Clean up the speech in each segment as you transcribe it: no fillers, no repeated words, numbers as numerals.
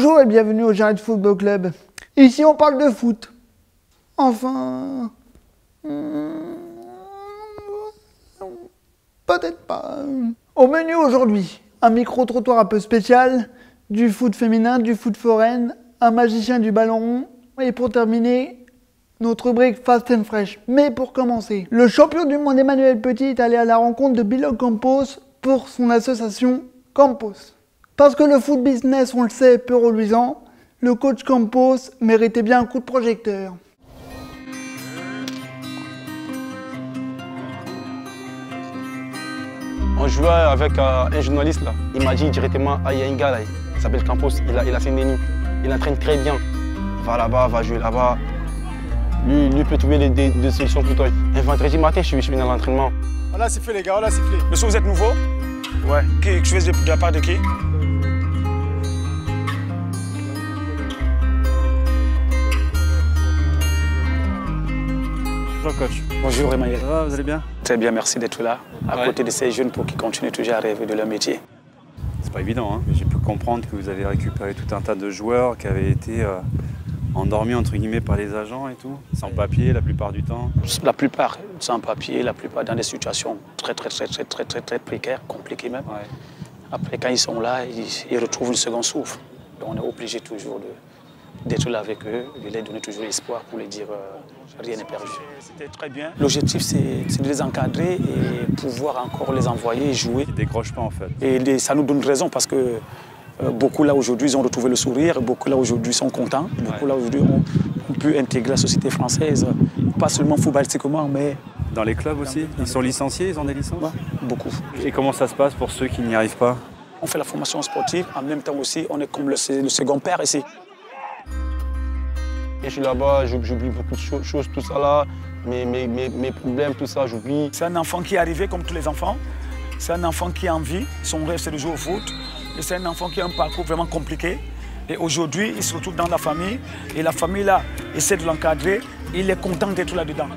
Bonjour et bienvenue au Jarret Football Club. Ici on parle de foot. Enfin... peut-être pas. Au menu aujourd'hui, un micro-trottoir un peu spécial, du foot féminin, du foot foraine, un magicien du ballon rond, et pour terminer, notre rubrique Fast and Fresh. Mais pour commencer, le champion du monde Emmanuel Petit est allé à la rencontre de Bilal Campos pour son association Campos. Parce que le foot business, on le sait, est peu reluisant, le coach Campos méritait bien un coup de projecteur. On jouait avec un journaliste là. Il m'a dit directement, il y a un gars là, il s'appelle Campos, il a Saint-Denis. Il entraîne très bien. Va là-bas, va jouer là-bas. Lui peut trouver des solutions pour toi. Un vendredi matin, je suis venu à l'entraînement. Voilà, c'est fait les gars, voilà, c'est fait. Monsieur, vous êtes nouveau? Ouais. Tu fais de la part de qui? Bonjour coach. Bonjour Emmanuel. Ça va, vous allez bien? Très bien, merci d'être là, à côté de ces jeunes pour qu'ils continuent toujours à rêver de leur métier. C'est pas évident, hein. J'ai pu comprendre que vous avez récupéré tout un tas de joueurs qui avaient été endormis entre guillemets par les agents et tout, sans papier la plupart du temps. La plupart sans papier, la plupart dans des situations très précaires, compliquées même. Ouais. Après, quand ils sont là, ils retrouvent une seconde souffle. Donc, on est obligé toujours d'être là avec eux, de leur donner toujours l'espoir pour leur dire rien n'est perdu. C'était très bien. L'objectif, c'est de les encadrer et pouvoir encore les envoyer jouer. Ils décrochent pas en fait. Et ça nous donne raison parce que beaucoup là aujourd'hui, ils ont retrouvé le sourire, beaucoup là aujourd'hui sont contents, beaucoup là aujourd'hui ont pu intégrer la société française, pas seulement footballistiquement, mais... Dans les clubs aussi? Ils sont licenciés, ils ont des licences? Ouais, beaucoup. Et comment ça se passe pour ceux qui n'y arrivent pas? On fait la formation sportive, en même temps aussi, on est comme le second père ici. Et je suis là-bas, j'oublie beaucoup de choses, tout ça là, mes problèmes, tout ça, j'oublie. C'est un enfant qui est arrivé comme tous les enfants. C'est un enfant qui a envie, son rêve c'est de jouer au foot. Et c'est un enfant qui a un parcours vraiment compliqué. Et aujourd'hui, il se retrouve dans la famille. Et la famille là essaie de l'encadrer. Il est content d'être là-dedans.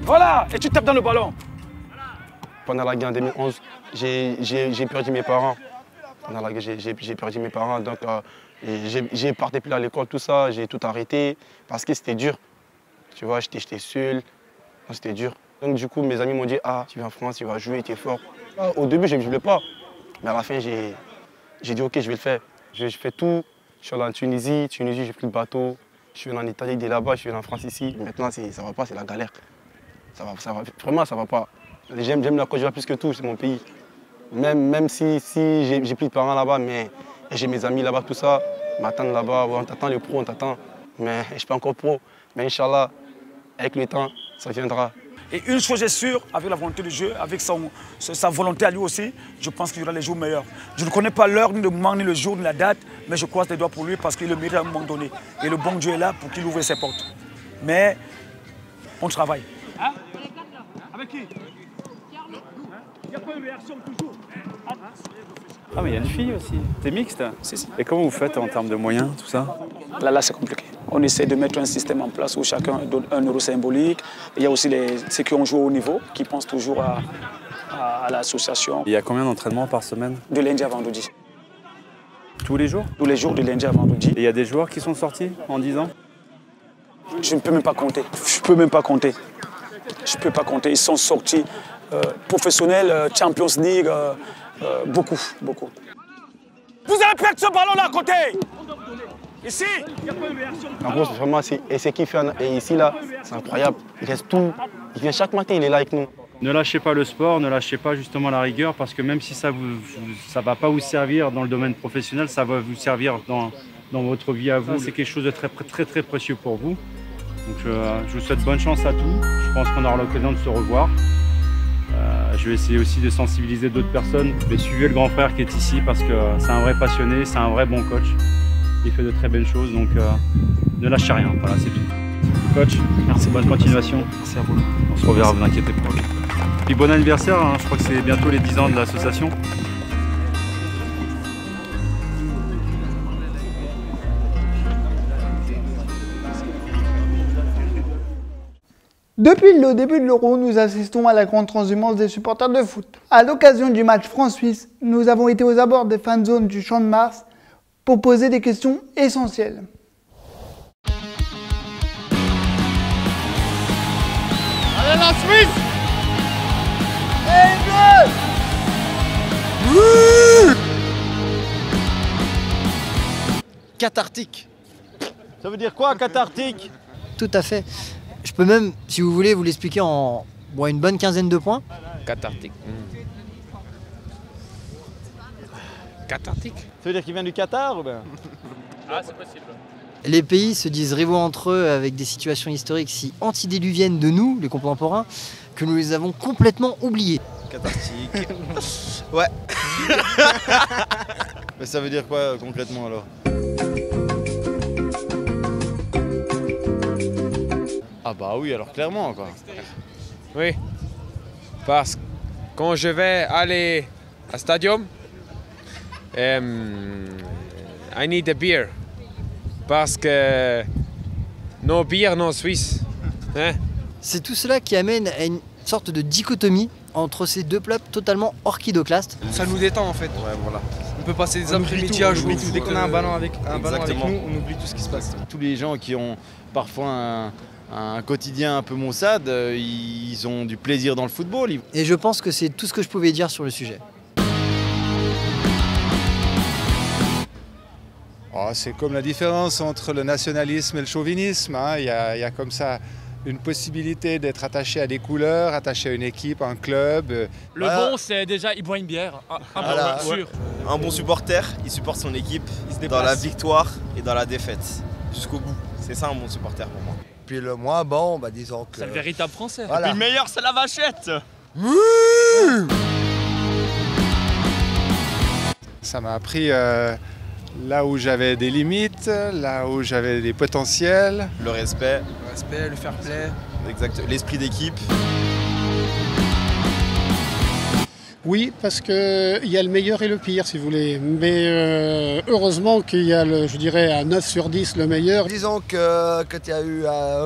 Voilà, et tu tapes dans le ballon. Pendant la guerre en 2011, j'ai perdu mes parents. Pendant la guerre, j'ai perdu mes parents, donc j'ai parti plus à l'école, tout ça, j'ai tout arrêté parce que c'était dur. Tu vois, j'étais seul, c'était dur. Donc du coup, mes amis m'ont dit, ah, tu viens en France, tu vas jouer, tu es fort. Au début, je ne voulais pas, mais à la fin, j'ai dit, ok, je vais le faire. Je fais tout, je suis allé en Tunisie, j'ai pris le bateau, je suis en Italie, dès là-bas, je suis en France ici. Maintenant, ça ne va pas, c'est la galère. Ça va, vraiment, ça ne va pas. J'aime la Côte d'Ivoire plus que tout, c'est mon pays. Même si j'ai plus de parents là-bas, mais j'ai mes amis là-bas, tout ça, m'attendent là-bas, on t'attend les pros, on t'attend. Mais je ne suis pas encore pro. Mais Inch'Allah, avec le temps, ça viendra. Et une chose est sûre, avec la volonté du jeu, avec sa volonté à lui aussi, je pense qu'il y aura les jours meilleurs. Je ne connais pas l'heure, ni le moment, ni le jour, ni la date, mais je croise les doigts pour lui parce qu'il le mérite à un moment donné. Et le bon Dieu est là pour qu'il ouvre ses portes. Mais on travaille. Hein? Avec qui? Il n'y a pas une réaction toujours. Ah mais il y a une fille aussi. C'est mixte? Si. Et comment vous faites en termes de moyens, tout ça? Là, c'est compliqué. On essaie de mettre un système en place où chacun donne 1 euro symbolique. Il y a aussi ceux qui ont joué au niveau, qui pensent toujours à l'association. Il y a combien d'entraînements par semaine? De lundi à vendredi. Tous les jours? Tous les jours, de lundi à vendredi. Et il y a des joueurs qui sont sortis en 10 ans? Je ne peux même pas compter. Je peux même pas compter. Je peux pas compter. Ils sont sortis professionnels, Champions League, beaucoup. Vous allez perdre ce ballon là à côté! Ici, il n'y a pas une réaction. En gros, vraiment, et ce qu'il fait ici, là, c'est incroyable. Il reste tout. Il vient chaque matin, il est là avec nous. Ne lâchez pas le sport, ne lâchez pas justement la rigueur, parce que même si ça ne va pas vous servir dans le domaine professionnel, ça va vous servir dans votre vie à vous. C'est quelque chose de très précieux pour vous. Donc je vous souhaite bonne chance à tous. Je pense qu'on aura l'occasion de se revoir. Je vais essayer aussi de sensibiliser d'autres personnes. Mais suivez le grand frère qui est ici parce que c'est un vrai passionné, c'est un vrai bon coach. Il fait de très belles choses, donc ne lâchez rien. Voilà, c'est tout. Coach, merci, bonne continuation. Merci à vous. On se reverra, vous inquiétez pas. Puis bon anniversaire, hein. Je crois que c'est bientôt les 10 ans de l'association. Depuis le début de l'Euro, nous assistons à la grande transhumance des supporters de foot. À l'occasion du match France-Suisse, nous avons été aux abords des fan zones du Champ de Mars pour poser des questions essentielles. Allez la Suisse! Cathartique. Ça veut dire quoi, cathartique? Tout à fait. Je peux même, si vous voulez, vous l'expliquer en une bonne quinzaine de points. Cathartique. Cathartique. Ça veut dire qu'il vient du Qatar ou bien? Ah, c'est possible. Les pays se disent rivaux entre eux avec des situations historiques si antidiluviennes de nous, les contemporains, que nous les avons complètement oubliées. Cathartique. Ouais. Mais ça veut dire quoi concrètement alors? Ah bah oui, alors clairement quoi. Oui. Parce que quand je vais aller au stadium, I need a beer. Parce que nos bières, nos Suisses. Hein? C'est tout cela qui amène à une sorte de dichotomie entre ces deux peuples totalement orchidoclastes. Ça nous détend en fait. Ouais, voilà. On peut passer des après-midi à jouer. Dès qu'on a un ballon avec Exactement. nous, on oublie tout ce qui se passe. Tous les gens qui ont parfois un quotidien un peu maussade, ils ont du plaisir dans le football. Et je pense que c'est tout ce que je pouvais dire sur le sujet. Oh, c'est comme la différence entre le nationalisme et le chauvinisme. Hein. Il y a comme ça une possibilité d'être attaché à des couleurs, attaché à une équipe, un club. Le bon, c'est déjà, il boit une bière. Voilà. Sûr. Un bon supporter, il supporte son équipe dans la victoire et dans la défaite, jusqu'au bout. C'est ça un bon supporter pour moi. Puis le moins bon, disons que... C'est le véritable français. Voilà. Et puis le meilleur, c'est la vachette. Ça m'a appris là où j'avais des limites, là où j'avais des potentiels. Le respect. Le respect, le fair play. Exact. L'esprit d'équipe. Oui, parce qu'il y a le meilleur et le pire, si vous voulez. Mais heureusement qu'il y a, je dirais, à 9 sur 10 le meilleur. Disons que tu as eu à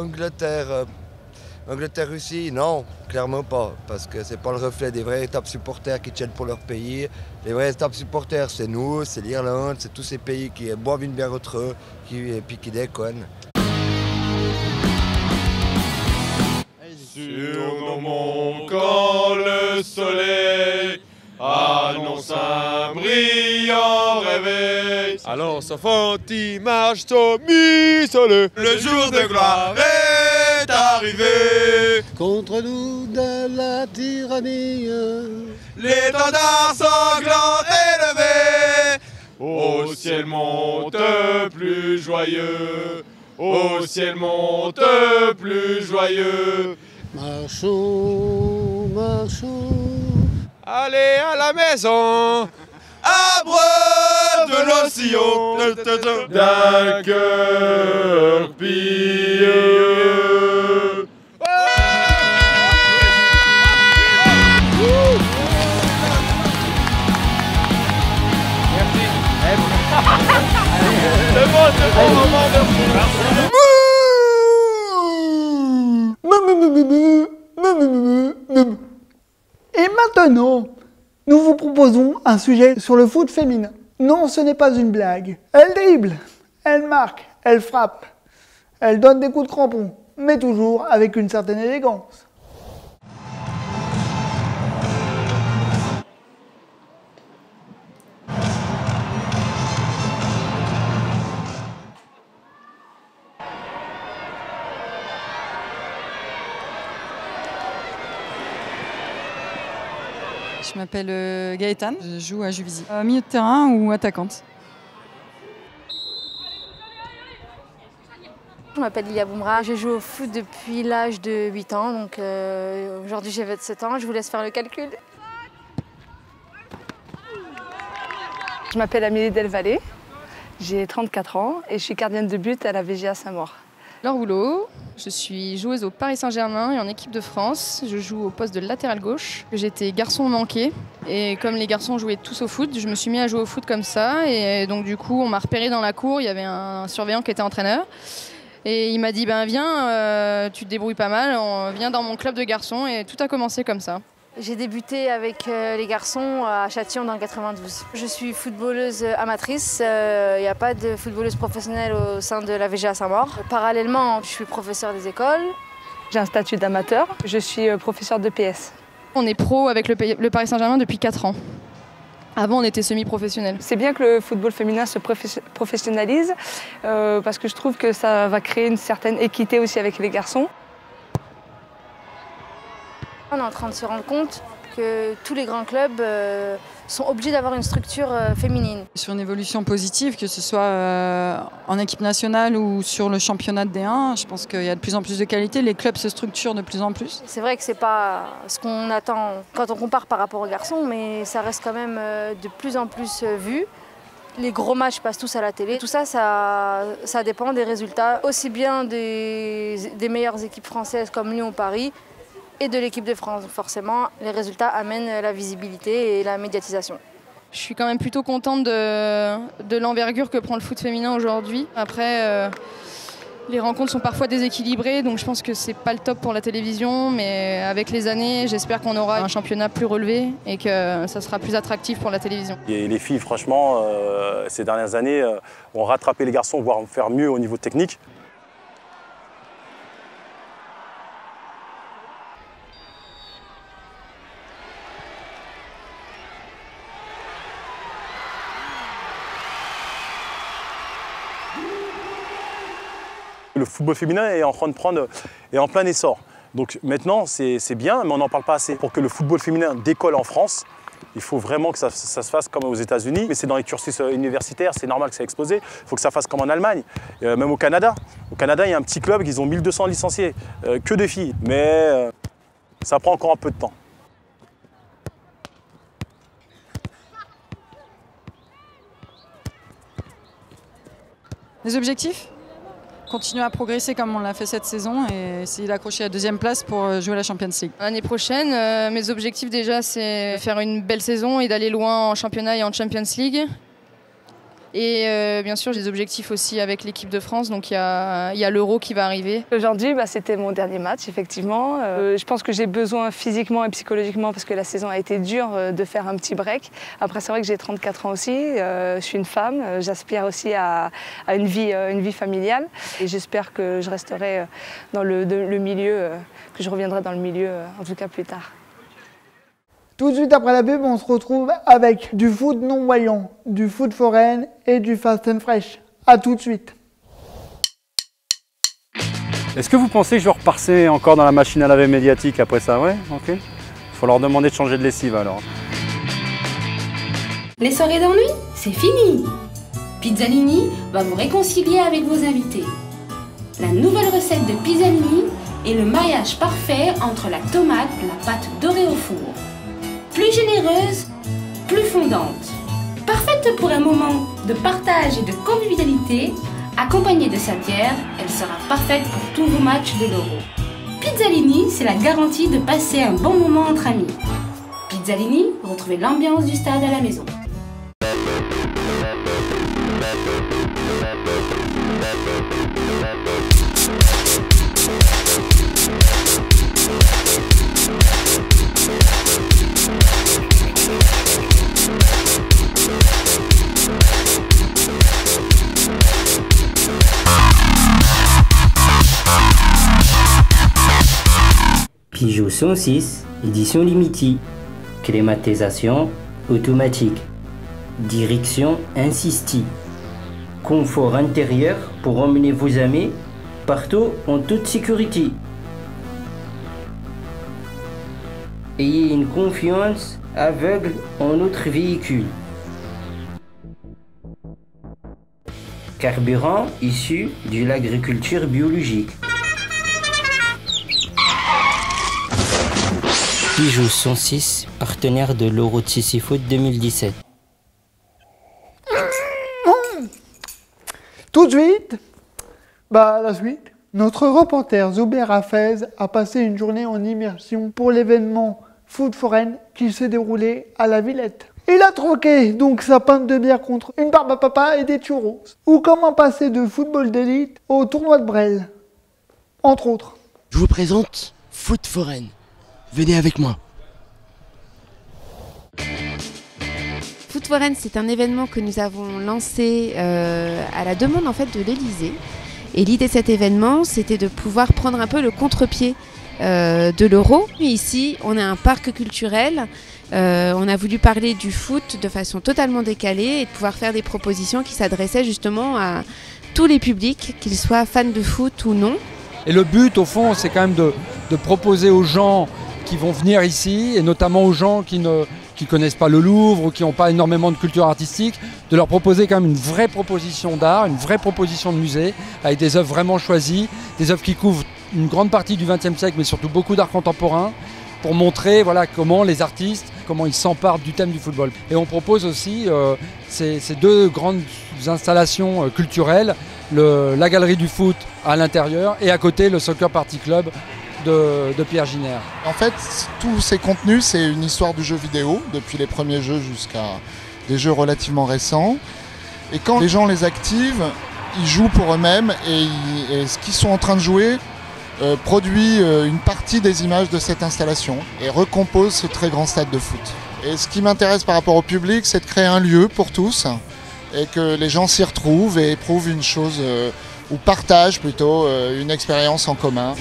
Angleterre-Russie, non, clairement pas. Parce que c'est pas le reflet des véritables supporters qui tiennent pour leur pays. Les véritables supporters, c'est nous, c'est l'Irlande, c'est tous ces pays qui boivent une bière entre eux et puis qui déconnent. Sur nos monts, quand le soleil annonce un brillant réveil, alors s'enfanti marche au mi-soleil. Le jour de gloire est arrivé. Contre nous de la tyrannie, l'étendard sanglant élevé. Au ciel monte plus joyeux. Au ciel monte plus joyeux. Marchons, marchons. Allez à la maison. Arbre de nos sillons d'un cœur pieux. C'est bon, merci. Et maintenant, nous vous proposons un sujet sur le foot féminin. Non, ce n'est pas une blague. Elle dribble, elle marque, elle frappe, elle donne des coups de crampon, mais toujours avec une certaine élégance. Je m'appelle Gaëtane, je joue à Juvisy. Milieu de terrain ou attaquante? Je m'appelle Lilia Boumra, je joue au foot depuis l'âge de 8 ans, donc aujourd'hui j'ai 27 ans, je vous laisse faire le calcul. Je m'appelle Amélie Delvalle, j'ai 34 ans et je suis gardienne de but à la VGA Saint-Maur. Laure Boulot, je suis joueuse au Paris Saint-Germain et en équipe de France. Je joue au poste de latéral gauche. J'étais garçon manqué et comme les garçons jouaient tous au foot, je me suis mis à jouer au foot comme ça. Et donc du coup, on m'a repéré dans la cour, il y avait un surveillant qui était entraîneur. Et il m'a dit, viens, tu te débrouilles pas mal, viens dans mon club de garçons et tout a commencé comme ça. J'ai débuté avec les garçons à Châtillon dans le 92. Je suis footballeuse amatrice, il n'y a pas de footballeuse professionnelle au sein de la VGA Saint-Maur. Parallèlement, je suis professeure des écoles. J'ai un statut d'amateur, je suis professeure de PS. On est pro avec le Paris Saint-Germain depuis 4 ans. Avant, on était semi-professionnel. C'est bien que le football féminin se professionnalise parce que je trouve que ça va créer une certaine équité aussi avec les garçons. On est en train de se rendre compte que tous les grands clubs sont obligés d'avoir une structure féminine. Sur une évolution positive, que ce soit en équipe nationale ou sur le championnat de D1, je pense qu'il y a de plus en plus de qualité, les clubs se structurent de plus en plus. C'est vrai que c'est pas ce qu'on attend quand on compare par rapport aux garçons, mais ça reste quand même de plus en plus vu. Les gros matchs passent tous à la télé. Tout ça, ça dépend des résultats, aussi bien des meilleures équipes françaises comme Lyon ou Paris, et de l'équipe de France. Forcément, les résultats amènent la visibilité et la médiatisation. Je suis quand même plutôt contente de l'envergure que prend le foot féminin aujourd'hui. Après, les rencontres sont parfois déséquilibrées, donc je pense que c'est pas le top pour la télévision, mais avec les années, j'espère qu'on aura un championnat plus relevé et que ça sera plus attractif pour la télévision. Et les filles, franchement, ces dernières années, ont rattrapé les garçons, voire faire mieux au niveau technique. Le football féminin est en plein essor. Donc maintenant, c'est bien, mais on n'en parle pas assez. Pour que le football féminin décolle en France, il faut vraiment que ça se fasse comme aux États-Unis. Mais c'est dans les cursus universitaires, c'est normal que ça ait explosé. Il faut que ça fasse comme en Allemagne, même au Canada. Au Canada, il y a un petit club, ils ont 1200 licenciés, que de filles. Mais ça prend encore un peu de temps. Les objectifs ? Continuer à progresser comme on l'a fait cette saison et essayer d'accrocher la 2e place pour jouer la Champions League. L'année prochaine, mes objectifs déjà, c'est faire une belle saison et d'aller loin en championnat et en Champions League. Et bien sûr, j'ai des objectifs aussi avec l'équipe de France, donc il y a l'Euro qui va arriver. Aujourd'hui, c'était mon dernier match, effectivement. Je pense que j'ai besoin physiquement et psychologiquement, parce que la saison a été dure, de faire un petit break. Après, c'est vrai que j'ai 34 ans aussi, je suis une femme, j'aspire aussi à une vie familiale. Et j'espère que je resterai dans le milieu, que je reviendrai dans le milieu, en tout cas plus tard. Tout de suite après la pub, on se retrouve avec du foot non-voyant, du foot forain et du fast and fresh. A tout de suite. Est-ce que vous pensez que je vais repasser encore dans la machine à laver médiatique après ça? Ouais, ok. Il faut leur demander de changer de lessive alors. Les soirées d'ennui, c'est fini. Pizzalini va vous réconcilier avec vos invités. La nouvelle recette de Pizzalini est le mariage parfait entre la tomate et la pâte dorée au four. Plus généreuse, plus fondante. Parfaite pour un moment de partage et de convivialité, accompagnée de sa bière, elle sera parfaite pour tous vos matchs de l'Euro. Pizzalini, c'est la garantie de passer un bon moment entre amis. Pizzalini, retrouvez l'ambiance du stade à la maison. Peugeot 106, édition limitée. Climatisation automatique. Direction assistée. Confort intérieur pour emmener vos amis partout en toute sécurité. Ayez une confiance aveugle en notre véhicule. Carburant issu de l'agriculture biologique. Peugeot 106, partenaire de l'Euro TC Foot 2017. Tout de suite, la suite. Notre reporter Zuber Hafez a passé une journée en immersion pour l'événement Foot Forain qui s'est déroulé à la Villette. Il a troqué donc sa pinte de bière contre une barbe à papa et des churros. Ou comment passer de football d'élite au tournoi de Brel, entre autres. Je vous présente Foot Forain. Venez avec moi. Foot Foreign, c'est un événement que nous avons lancé à la demande en fait de l'Elysée. Et l'idée de cet événement, c'était de pouvoir prendre un peu le contre-pied de l'Euro. Ici, on a un parc culturel. On a voulu parler du foot de façon totalement décalée et de pouvoir faire des propositions qui s'adressaient justement à tous les publics, qu'ils soient fans de foot ou non. Et le but, au fond, c'est quand même de proposer aux gens qui vont venir ici, et notamment aux gens qui ne connaissent pas le Louvre ou qui n'ont pas énormément de culture artistique, de leur proposer quand même une vraie proposition d'art, une vraie proposition de musée, avec des œuvres vraiment choisies, des œuvres qui couvrent une grande partie du XXe siècle, mais surtout beaucoup d'art contemporain, pour montrer voilà, comment les artistes, comment ils s'emparent du thème du football. Et on propose aussi ces deux grandes installations culturelles, la galerie du foot à l'intérieur et à côté le Soccer Party Club de Pierre Giner. En fait, tous ces contenus, c'est une histoire du jeu vidéo, depuis les premiers jeux jusqu'à des jeux relativement récents. Et quand les gens les activent, ils jouent pour eux-mêmes et ce qu'ils sont en train de jouer produit une partie des images de cette installation et recompose ce très grand stade de foot. Et ce qui m'intéresse par rapport au public, c'est de créer un lieu pour tous et que les gens s'y retrouvent et éprouvent une chose, ou partagent plutôt une expérience en commun.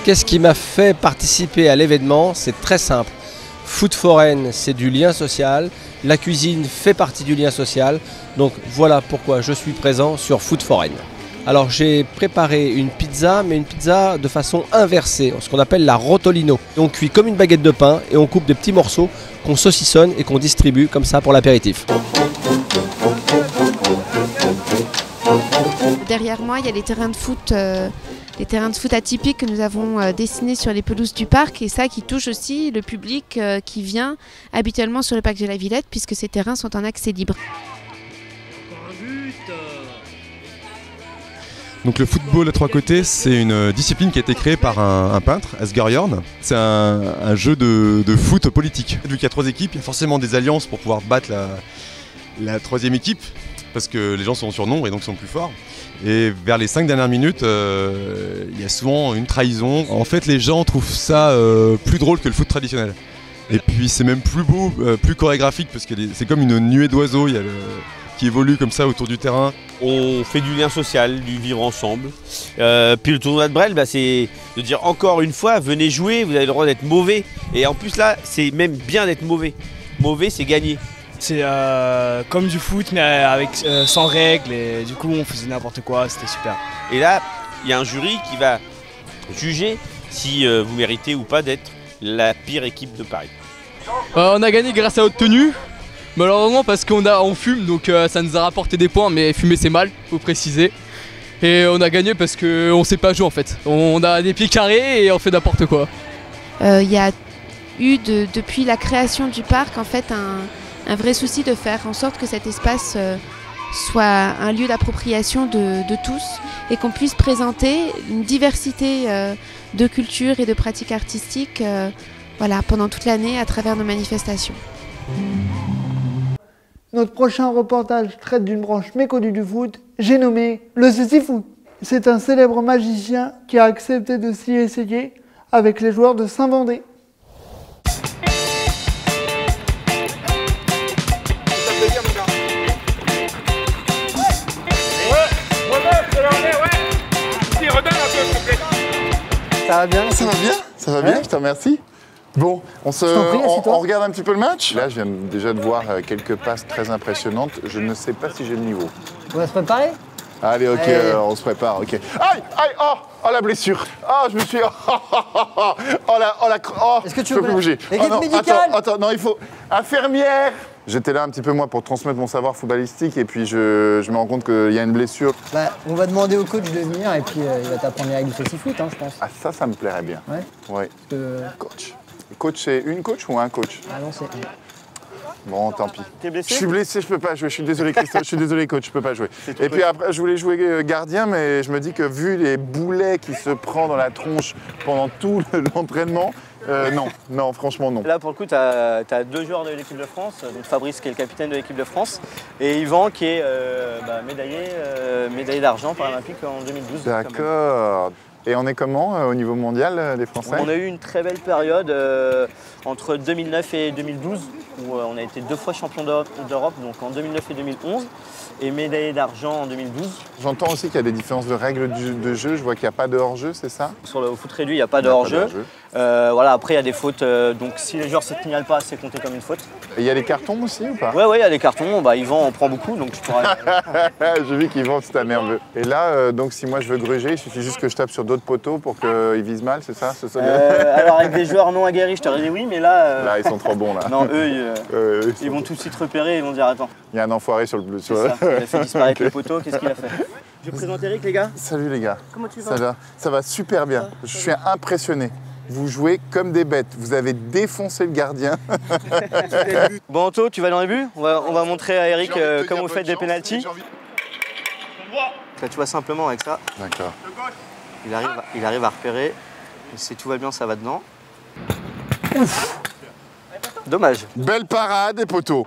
Qu'est-ce qui m'a fait participer à l'événement? C'est très simple. Foot Foreign, c'est du lien social. La cuisine fait partie du lien social. Donc voilà pourquoi je suis présent sur Foot Foreign. Alors j'ai préparé une pizza, mais une pizza de façon inversée, ce qu'on appelle la rotolino. On cuit comme une baguette de pain et on coupe de petits morceaux qu'on saucissonne et qu'on distribue comme ça pour l'apéritif. Derrière moi, il y a les terrains de foot. Les terrains de foot atypiques que nous avons dessinés sur les pelouses du parc et ça qui touche aussi le public qui vient habituellement sur le parc de la Villette puisque ces terrains sont en accès libre. Donc le football à trois côtés, c'est une discipline qui a été créée par un peintre, Asger Jorn. C'est un jeu de foot politique. Vu qu'il y a 3 équipes, il y a forcément des alliances pour pouvoir battre la 3e équipe parce que les gens sont en surnombre et donc sont plus forts. Et vers les 5 dernières minutes, il y a souvent une trahison. En fait, les gens trouvent ça plus drôle que le foot traditionnel. Et puis c'est même plus beau, plus chorégraphique, parce que c'est comme une nuée d'oiseaux qui évolue comme ça autour du terrain. On fait du lien social, du vivre ensemble. Puis le tournoi de Brel, c'est de dire encore une fois, venez jouer, vous avez le droit d'être mauvais. Et en plus là, c'est même bien d'être mauvais. Mauvais, c'est gagner. C'est comme du foot mais avec sans règles et du coup on faisait n'importe quoi, c'était super. Et là, il y a un jury qui va juger si vous méritez ou pas d'être la pire équipe de Paris. On a gagné grâce à notre tenue, malheureusement parce qu'on fume donc ça nous a rapporté des points mais fumer c'est mal, faut préciser. Et on a gagné parce qu'on sait pas jouer en fait. On a des pieds carrés et on fait n'importe quoi. Il y a eu depuis la création du parc en fait un vrai souci de faire en sorte que cet espace soit un lieu d'appropriation de tous et qu'on puisse présenter une diversité de cultures et de pratiques artistiques pendant toute l'année à travers nos manifestations. Notre prochain reportage traite d'une branche méconnue du foot, j'ai nommé le Cécifoot. C'est un célèbre magicien qui a accepté de s'y essayer avec les joueurs de Saint-Vendée. Ça va bien? Ça va bien? Ça va bien, je te remercie. Bon, on regarde un petit peu le match. Là, je viens déjà de voir quelques passes très impressionnantes. Je ne sais pas si j'ai le niveau. On va se préparer? Allez, ok, on se prépare, ok. Aïe, aïe, oh, la blessure. Oh, je me suis... Est-ce que tu veux bouger? Attends, non, il faut... Infirmière! J'étais là un petit peu, moi, pour transmettre mon savoir footballistique et puis je me rends compte qu'il y a une blessure. On va demander au coach de venir et puis il va t'apprendre les règles du Cécifoot, je pense. Ah, ça me plairait bien. Ouais? Coach. Coach, c'est une coach ou un coach? Ah non, c'est un. Bon, tant pis. T'es blessé? Je suis blessé, je peux pas jouer. Je suis désolé, Christophe. Je suis désolé, coach, je peux pas jouer. Et puis après, je voulais jouer gardien, mais je me dis que vu les boulets qui se prend dans la tronche pendant tout l'entraînement, non, franchement, non. Là, pour le coup, tu as 2 joueurs de l'équipe de France. Donc Fabrice, qui est le capitaine de l'équipe de France, et Yvan, qui est médaillé d'argent paralympique en 2012. D'accord. Et on est comment au niveau mondial des Français? On a eu une très belle période entre 2009 et 2012 où on a été 2 fois champion d'Europe, donc en 2009 et 2011, et médaillé d'argent en 2012. J'entends aussi qu'il y a des différences de règles de jeu, je vois qu'il n'y a pas de hors-jeu, c'est ça? Sur le foot réduit, il n'y a pas de hors-jeu. Voilà, après il y a des fautes, donc si les joueurs ne se signalent pas, c'est compté comme une faute. Et il y a les cartons aussi ou pas? Ouais, il y a des cartons, Yvan en prend beaucoup, donc je pourrais... J'ai vu qu'Yvan c'était nerveux. Et là, donc si moi je veux gruger, il suffit juste que je tape sur d'autres poteaux pour qu'ils visent mal, c'est ça? Alors avec des joueurs non aguerris, je t'aurais dit oui, mais là... Là, ils sont trop bons là. Non, eux, ils vont tout de suite repérer, ils vont dire attends. Il y a un enfoiré sur le bleu. C'est ça, il a fait disparaître le poteau, qu'est-ce qu'il a fait? Je présente Eric, les gars. Salut les gars. Comment tu vas? Ça va super bien. Je suis impressionné. Vous jouez comme des bêtes. Vous avez défoncé le gardien. Bon Anto, tu vas dans les buts? On va montrer à Eric comment vous faites des pénaltys. Là, tu vois simplement avec ça. D'accord. Il arrive à repérer. Et si tout va bien, ça va dedans. Ouf. Dommage. Belle parade des poteaux.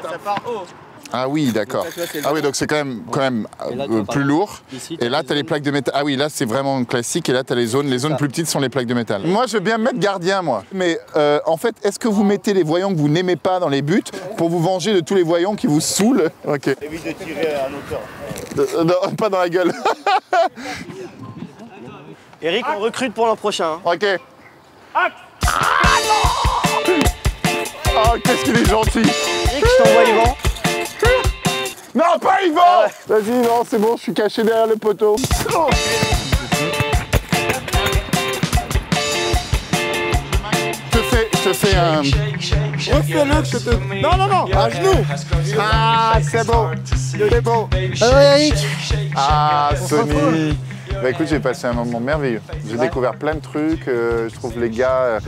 Ça part haut. Ah oui, d'accord. Ah oui, donc c'est quand même plus lourd. Et là, tu as les plaques de métal. Ah oui, là, c'est vraiment classique. Et là, tu as les zones plus petites sont les plaques de métal. Moi, je veux bien me mettre gardien, moi. Mais en fait, est-ce que vous mettez les voyants que vous n'aimez pas dans les buts pour vous venger de tous les voyants qui vous saoulent? Ok. Évite de tirer à hauteur. Non, pas dans la gueule. Eric, on recrute pour l'an prochain. Hein. Ok. Oh, qu'est-ce qu'il est gentil. Eric, je t'envoie Yvan. Non, pas Yvan. Vas-y, non, c'est bon, je suis caché derrière le poteau. Oh. Je te fais un... Refais-le, je te... Non, à genoux. Ah, c'est bon. C'est bon. Eric. Ah, Sony. Bah écoute, j'ai passé un moment merveilleux. J'ai découvert plein de trucs. Je trouve les gars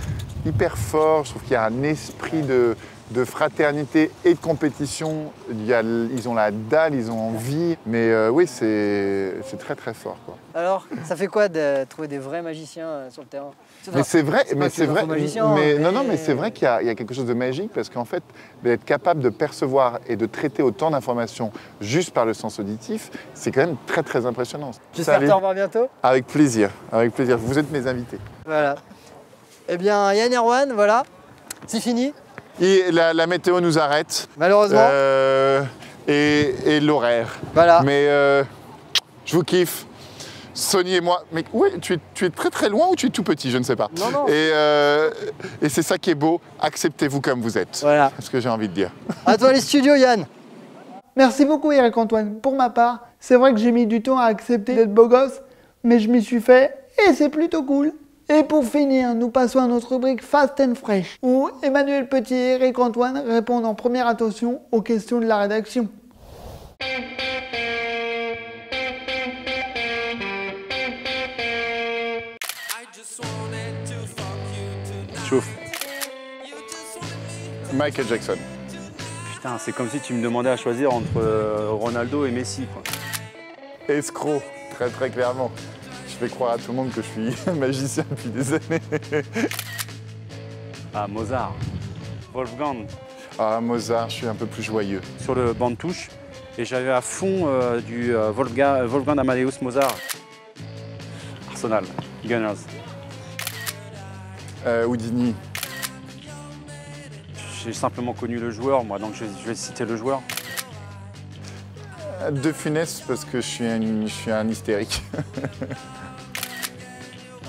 hyper forts. Je trouve qu'il y a un esprit de fraternité et de compétition. Ils ont la dalle, ils ont envie. Mais oui, c'est très très fort, quoi. Alors, ça fait quoi de trouver des vrais magiciens sur le terrain? Mais c'est vrai, mais c'est vrai. Non, mais c'est vrai qu'il y a quelque chose de magique parce qu'en fait, d'être capable de percevoir et de traiter autant d'informations juste par le sens auditif, c'est quand même très très impressionnant. J'espère te revoir bientôt. Avec plaisir, avec plaisir. Vous êtes mes invités. Voilà. Eh bien, Yann Erwan, voilà, c'est fini. Et la météo nous arrête. Malheureusement. Et l'horaire. Voilà. Mais je vous kiffe. Sony et moi, mais ouais, tu es très très loin ou tu es tout petit, je ne sais pas. Non. Et c'est ça qui est beau, acceptez-vous comme vous êtes. Voilà. C'est ce que j'ai envie de dire. À toi les studios, Yann. Merci beaucoup Eric-Antoine. Pour ma part, c'est vrai que j'ai mis du temps à accepter d'être beau gosse, mais je m'y suis fait et c'est plutôt cool. Et pour finir, nous passons à notre rubrique Fast and Fresh, où Emmanuel Petit et Eric-Antoine répondent en première attention aux questions de la rédaction. Chauffe. Michael Jackson. Putain, c'est comme si tu me demandais à choisir entre Ronaldo et Messi, quoi. Escroc, très très clairement. Je fais croire à tout le monde que je suis magicien depuis des années. Ah, Mozart. Wolfgang. Ah, Mozart, je suis un peu plus joyeux. Sur le banc de touche. Et j'avais à fond du Wolfgang Amadeus Mozart. Arsenal. Gunners. Houdini. J'ai simplement connu le joueur, moi, donc je vais citer le joueur. De Funès, parce que je suis un hystérique.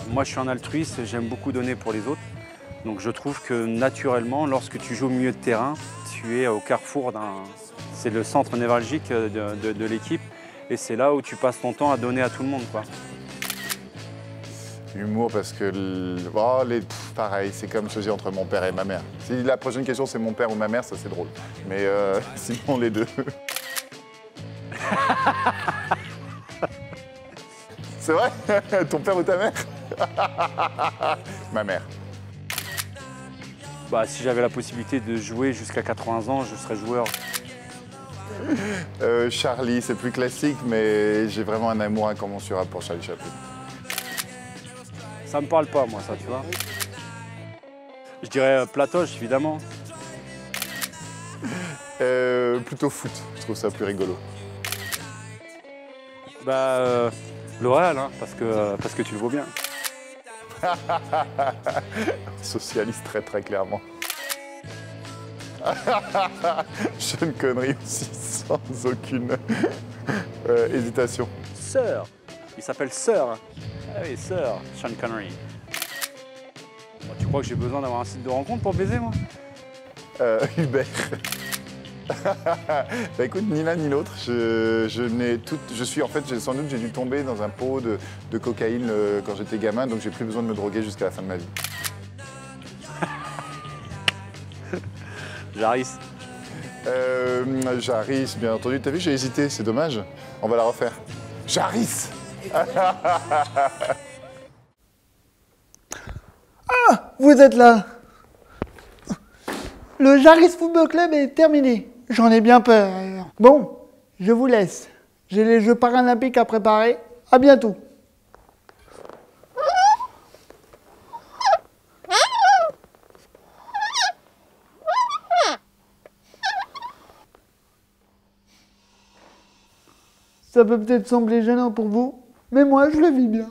Moi, je suis un altruiste, j'aime beaucoup donner pour les autres. Donc je trouve que naturellement, lorsque tu joues au milieu de terrain, tu es au carrefour d'un... C'est le centre névralgique de l'équipe. Et c'est là où tu passes ton temps à donner à tout le monde, quoi. Humour parce que, pareil, c'est comme choisir entre mon père et ma mère. Si la prochaine question c'est mon père ou ma mère, ça c'est drôle. Mais sinon les deux. C'est vrai? Ton père ou ta mère? Ma mère. Bah, si j'avais la possibilité de jouer jusqu'à 80 ans, je serais joueur. Charlie, c'est plus classique, mais j'ai vraiment un amour incommensurable pour Charlie Chaplin. Ça me parle pas, moi, ça, tu vois. Je dirais Platoche, évidemment. Plutôt foot, je trouve ça plus rigolo. Le Real, hein, parce que tu le vaux bien. Socialiste très clairement. Jeune connerie aussi, sans aucune hésitation. Sir, il s'appelle Sir. Hein. Ah oui, Sir, Sean Connery. Bon, tu crois que j'ai besoin d'avoir un site de rencontre pour baiser, moi? Hubert. Bah écoute, ni l'un ni l'autre. Sans doute j'ai dû tomber dans un pot de cocaïne quand j'étais gamin, donc j'ai plus besoin de me droguer jusqu'à la fin de ma vie. Jarris. Jarris, bien entendu. T'as vu, j'ai hésité, c'est dommage. On va la refaire. Jarris. Ah, vous êtes là. Le Jarris Football Club est terminé. J'en ai bien peur. Bon, je vous laisse. J'ai les Jeux paralympiques à préparer. À bientôt. Ça peut peut-être sembler gênant pour vous, mais moi je le vis bien.